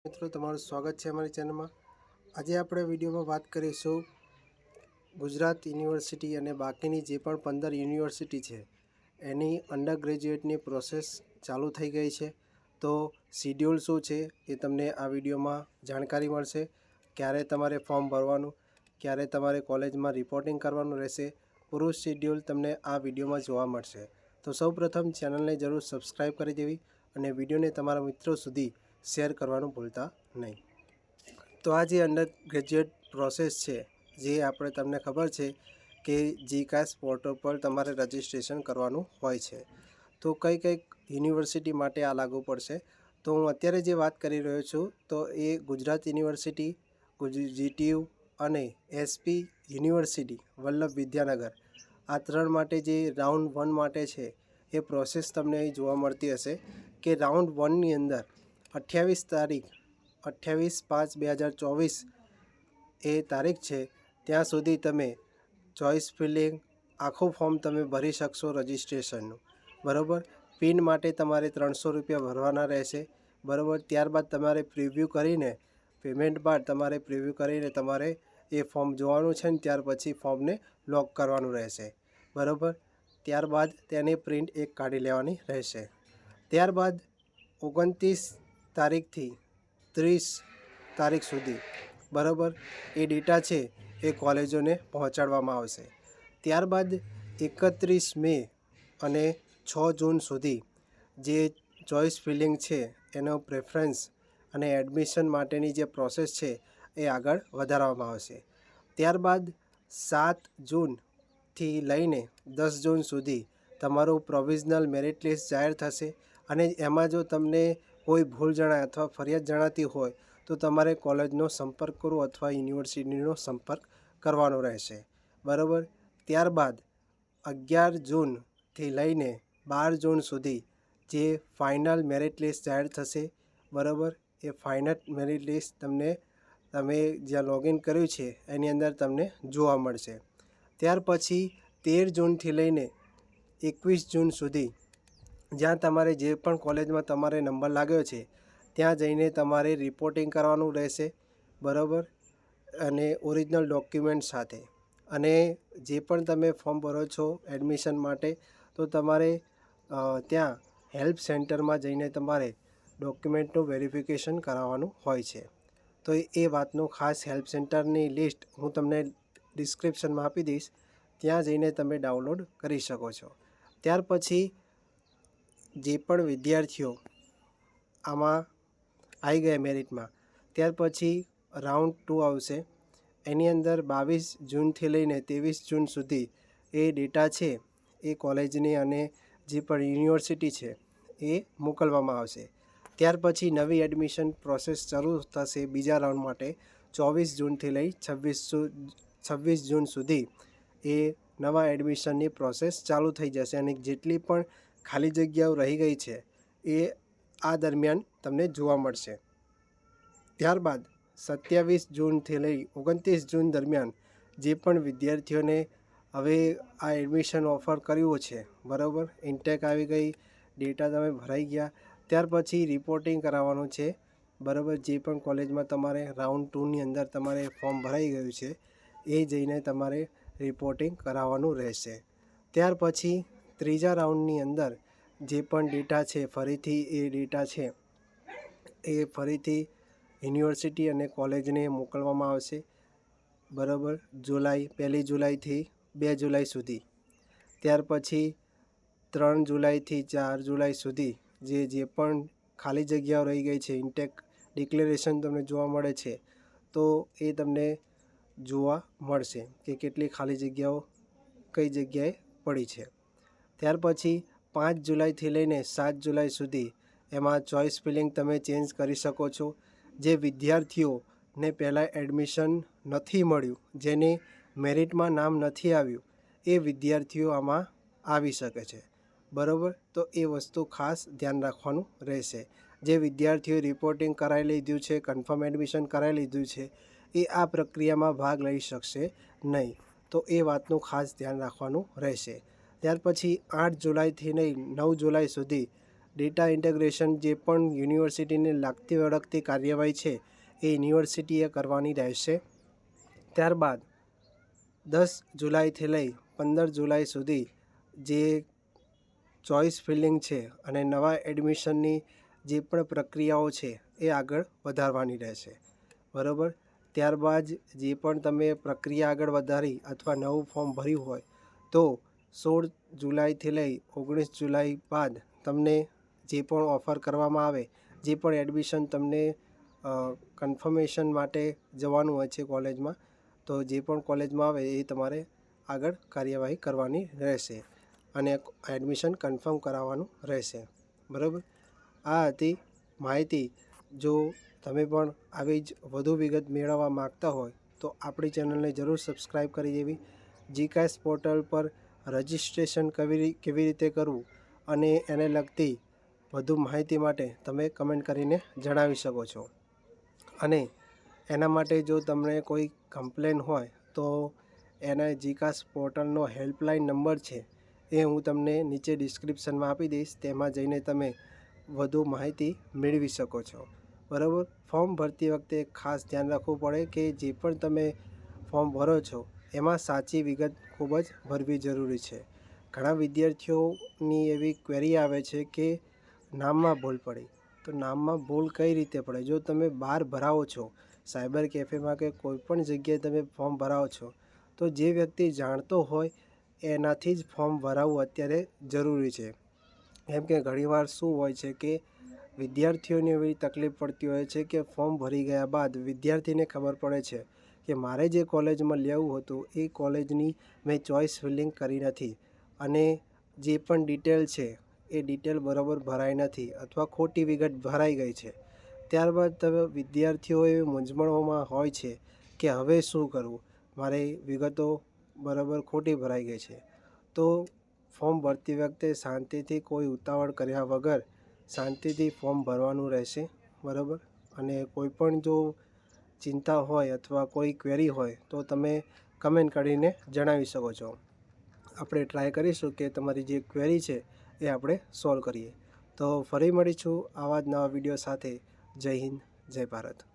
મિત્રો તમારું સ્વાગત છે અમારી ચેનલમાં। આજે આપણે વિડીયોમાં વાત કરીશું ગુજરાત યુનિવર્સિટી અને બાકીની જે પણ 15 યુનિવર્સિટી છે એની અંડર ગ્રેજ્યુએટની પ્રોસેસ ચાલુ થઈ ગઈ છે। તો શિડ્યુલ શું છે એ તમને આ વિડીયોમાં જાણકારી મળશે। ક્યારે તમારે ફોર્મ ભરવાનું, ક્યારે તમારે કોલેજમાં રિપોર્ટિંગ કરવાનું રહેશે, પૂરું શિડ્યુલ તમને આ વિડીયોમાં જોવા મળશે। તો સૌપ્રથમ ચેનલને જરૂર સબસ્ક્રાઈબ કરી દેવી અને વિડીયોને તમારા મિત્રો સુધી શેર કરવાનું ભૂલતા નહીં। તો આ જે અંડર ગ્રેજ્યુએટ પ્રોસેસ છે, જે આપણે તમને ખબર છે કે જીકાસ પોર્ટલ પર તમારે રજિસ્ટ્રેશન કરવાનું હોય છે। તો કઈ યુનિવર્સિટી માટે આ લાગુ પડશે, તો હું અત્યારે જે વાત કરી રહ્યો છું તો એ ગુજરાત યુનિવર્સિટી, જીટીયુ અને એસપી યુનિવર્સિટી વલ્લભ વિદ્યાનગર, આ ત્રણ માટે જે રાઉન્ડ 1 માટે છે એ પ્રોસેસ તમને અહીં જોવા મળતી હશે કે રાઉન્ડ 1ની અંદર 28/5/2024 એ તારીખ છે। ત્યાં સુધી તમે ચોઇસ ફિલિંગ આખું ફોર્મ તમે ભરી શકશો રજિસ્ટ્રેશનનું, બરાબર। પિન માટે તમારે 300 રૂપિયા ભરવાના રહેશે, બરાબર। ત્યારબાદ તમારે પ્રિવ્યૂ કરીને પેમેન્ટ બાદ તમારે પ્રિવ્યૂ કરીને તમારે એ ફોર્મ જોવાનું છે ને ત્યાર પછી ફોર્મને લોક કરવાનું રહેશે, બરાબર। ત્યારબાદ તેની પ્રિન્ટ એક કાઢી લેવાની રહેશે। ત્યારબાદ 29 તારીખથી 30 તારીખ સુધી, બરાબર, એ ડેટા છે એ કોલેજોને પહોંચાડવામાં આવશે। ત્યારબાદ 31 મે અને 6 જૂન સુધી જે ચોઇસ ફિલિંગ છે એનો પ્રેફરન્સ અને એડમિશન માટેની જે પ્રોસેસ છે એ આગળ વધારવામાં આવશે। ત્યારબાદ 7 જૂનથી લઈને 10 જૂન સુધી તમારું પ્રોવિઝનલ મેરિટ લિસ્ટ જાહેર થશે અને એમાં જો તમને કોઈ ભૂલ જણાય અથવા ફરિયાદ જણાતી હોય તો તમારે કોલેજનો સંપર્ક કરવો અથવા યુનિવર્સિટીનો સંપર્ક કરવાનો રહેશે, બરાબર। ત્યારબાદ 11 જૂનથી લઈને 12 જૂન સુધી જે ફાઇનલ મેરિટ લિસ્ટ જાહેર થશે, બરાબર। એ ફાઇનલ મેરિટ લિસ્ટ તમે જ્યાં લોગિન કર્યું છે એની અંદર તમને જોવા મળશે। ત્યાર પછી 13 જૂનથી લઈને 21 જૂન સુધી જ્યાં તમારે જે પણ કોલેજમાં તમારે નંબર લાગ્યો છે ત્યાં જઈને તમારે રિપોર્ટિંગ કરવાનું રહેશે, બરાબર, અને ઓરિજિનલ ડોક્યુમેન્ટ સાથે। અને જે પણ તમે ફોર્મ ભરો છો એડમિશન માટે તો તમારે ત્યાં હેલ્પ સેન્ટરમાં જઈને તમારે ડોક્યુમેન્ટનું વેરિફિકેશન કરાવવાનું હોય છે। તો એ વાતનું ખાસ હેલ્પ સેન્ટરની લિસ્ટ હું તમને ડિસ્ક્રિપ્શનમાં આપી દઈશ, ત્યાં જઈને તમે ડાઉનલોડ કરી શકો છો। ત્યાર પછી જે પણ વિદ્યાર્થીઓ આમાં આવી ગયા મેરિટમાં, ત્યાર પછી રાઉન્ડ 2 આવશે। એની અંદર 22 જૂનથી લઈને 23 જૂન સુધી એ ડેટા છે એ કોલેજની અને જે પણ યુનિવર્સિટી છે એ મોકલવામાં આવશે। ત્યાર પછી નવી એડમિશન પ્રોસેસ શરૂ થશે બીજા રાઉન્ડ માટે 24 જૂનથી લઈ 26 જૂન સુધી એ નવા એડમિશનની પ્રોસેસ ચાલુ થઈ જશે અને જેટલી પણ ખાલી જગ્યાઓ રહી ગઈ છે એ આ દરમિયાન તમને જોવા મળશે। ત્યારબાદ 27 જૂનથી લઈ 29 જૂન દરમિયાન જે પણ વિદ્યાર્થીઓને હવે આ એડમિશન ઓફર કર્યું છે, બરાબર, ઇન્ટેક આવી ગઈ, ડેટા તમે ભરાઈ ગયા, ત્યાર પછી રિપોર્ટિંગ કરાવવાનું છે, બરાબર। જે પણ કોલેજમાં તમારે રાઉન્ડ 2ની અંદર તમારે ફોર્મ ભરાઈ ગયું છે એ જઈને તમારે રિપોર્ટિંગ કરાવવાનું રહેશે। ત્યાર પછી ત્રીજા રાઉન્ડની અંદર જે પણ ડેટા છે ફરીથી એ ડેટા છે એ ફરીથી યુનિવર્સિટી અને કોલેજને મોકલવામાં આવશે, બરાબર, 1 જુલાઈથી 2 જુલાઈ સુધી। ત્યાર પછી 3 જુલાઈથી 4 જુલાઈ સુધી જે પણ ખાલી જગ્યાઓ રહી ગઈ છે, ઇન્ટેક ડિક્લેરેશન તમને જોવા મળે છે તો એ તમને જોવા મળશે કે કેટલી ખાલી જગ્યાઓ કઈ જગ્યાએ પડી છે। ત્યાર પછી 5 જુલાઈથી લઈને 7 જુલાઈ સુધી એમાં ચોઇસ ફિલિંગ તમે ચેન્જ કરી શકો છો। જે વિદ્યાર્થીઓને પહેલાં એડમિશન નથી મળ્યું, જેને મેરિટમાં નામ નથી આવ્યું, એ વિદ્યાર્થીઓ આમાં આવી શકે છે, બરાબર। તો એ વસ્તુ ખાસ ધ્યાન રાખવાનું રહેશે। જે વિદ્યાર્થીઓએ રિપોર્ટિંગ કરાવી લીધું છે, કન્ફર્મ એડમિશન કરાવી લીધું છે, એ આ પ્રક્રિયામાં ભાગ લઈ શકશે નહીં, તો એ વાતનું ખાસ ધ્યાન રાખવાનું રહેશે। ત્યાર પછી 8 જુલાઈથી લઈ 9 જુલાઈ સુધી ડેટા ઇન્ટિગ્રેશન જે પણ યુનિવર્સિટીને લાગતી વળગતી કાર્યવાહી છે એ યુનિવર્સિટીએ કરવાની રહેશે. ત્યારબાદ 10 જુલાઈથી લઈ 15 જુલાઈ સુધી જે ચોઇસ ફિલિંગ છે અને નવા એડમિશનની જે પણ પ્રક્રિયાઓ છે એ આગળ વધારવાની રહેશે. બરાબર. ત્યારબાદ જે પણ તમે પ્રક્રિયા આગળ વધારી અથવા નવું ફોર્મ ભર્યું હોય તો 16 જુલાઈથી લઈ 19 જુલાઈ બાદ તમને જે પણ ઓફર કરવામાં આવે, જે પણ એડમિશન તમને કન્ફર્મેશન માટે જવાનું હોય છે કોલેજમાં, તો જે પણ કોલેજમાં આવે એ તમારે આગળ કાર્યવાહી કરવાની રહેશે અને એડમિશન કન્ફર્મ કરાવવાનું રહેશે. બરાબર. આ હતી માહિતી. જો તમે પણ આવી જ વધુ વિગત મેળવવા માગતા હોય તો આપણી ચેનલને જરૂર સબસ્ક્રાઈબ કરી દેવી. જીકેએસ પોર્ટલ પર રજિસ્ટ્રેશન કેવી રીતે કરવું અને એને લગતી વધુ માહિતી માટે તમે કમેન્ટ કરીને જણાવી શકો છો. અને એના માટે જો તમને કોઈ કમ્પ્લેન હોય તો એના જીકેએસ પોર્ટલનો હેલ્પલાઇન નંબર છે એ હું તમને નીચે ડિસ્ક્રિપ્શનમાં આપી દઈશ. તેમાં જઈને તમે વધુ માહિતી મેળવી શકો છો. બરાબર. ફોર્મ ભરતી વખતે ખાસ ધ્યાન રાખવું પડે કે જે પણ તમે ફોર્મ ભરો છો એમાં સાચી વિગત ખૂબ જ ભરવી જરૂરી છે. ઘણા વિદ્યાર્થીઓની એવી ક્વેરી આવે છે કે નામમાં ભૂલ પડી. તો નામમાં ભૂલ કઈ રીતે પડે? જો તમે બહાર ભરાવો છો, સાયબર કેફેમાં કે કોઈ પણ જગ્યાએ તમે ફોર્મ ભરાવો છો, તો જે વ્યક્તિ જાણતો હોય એનાથી જ ફોર્મ ભરાવવું અત્યારે જરૂરી છે. કેમ કે ઘણીવાર શું હોય છે કે વિદ્યાર્થીઓને એવી તકલીફ પડતી હોય છે કે ફોર્મ ભરી ગયા બાદ વિદ્યાર્થીને ખબર પડે છે કે મારે જે કોલેજમાં લેવું હતું એ કોલેજની મેં ચોઇસ ફિલિંગ કરી નથી અને જે પણ ડિટેલ છે એ ડિટેલ બરાબર ભરાઈ નથી અથવા ખોટી વિગત ભરાઈ ગઈ છે. ત્યારબાદ તમે વિદ્યાર્થીઓ એ મૂંઝવણોમાં હોય છે કે હવે શું કરવું, મારી વિગતો બરાબર ખોટી ભરાઈ ગઈ છે. તો ફોર્મ ભરતી વખતે શાંતિથી, કોઈ ઉતાવળ કર્યા વગર શાંતિથી ફોર્મ ભરવાનું રહેશે. બરાબર. અને કોઈ પણ જો ચિંતા હોય અથવા કોઈ ક્વેરી હોય તો તમે કમેન્ટ કરીને જણાવી શકો છો. આપણે ટ્રાય કરીશું કે તમારી જે ક્વેરી છે એ આપણે સોલ્વ કરીએ. તો ફરી મળીશું આવા જ નવા વિડીયો સાથે. જય હિન્દ, જય ભારત.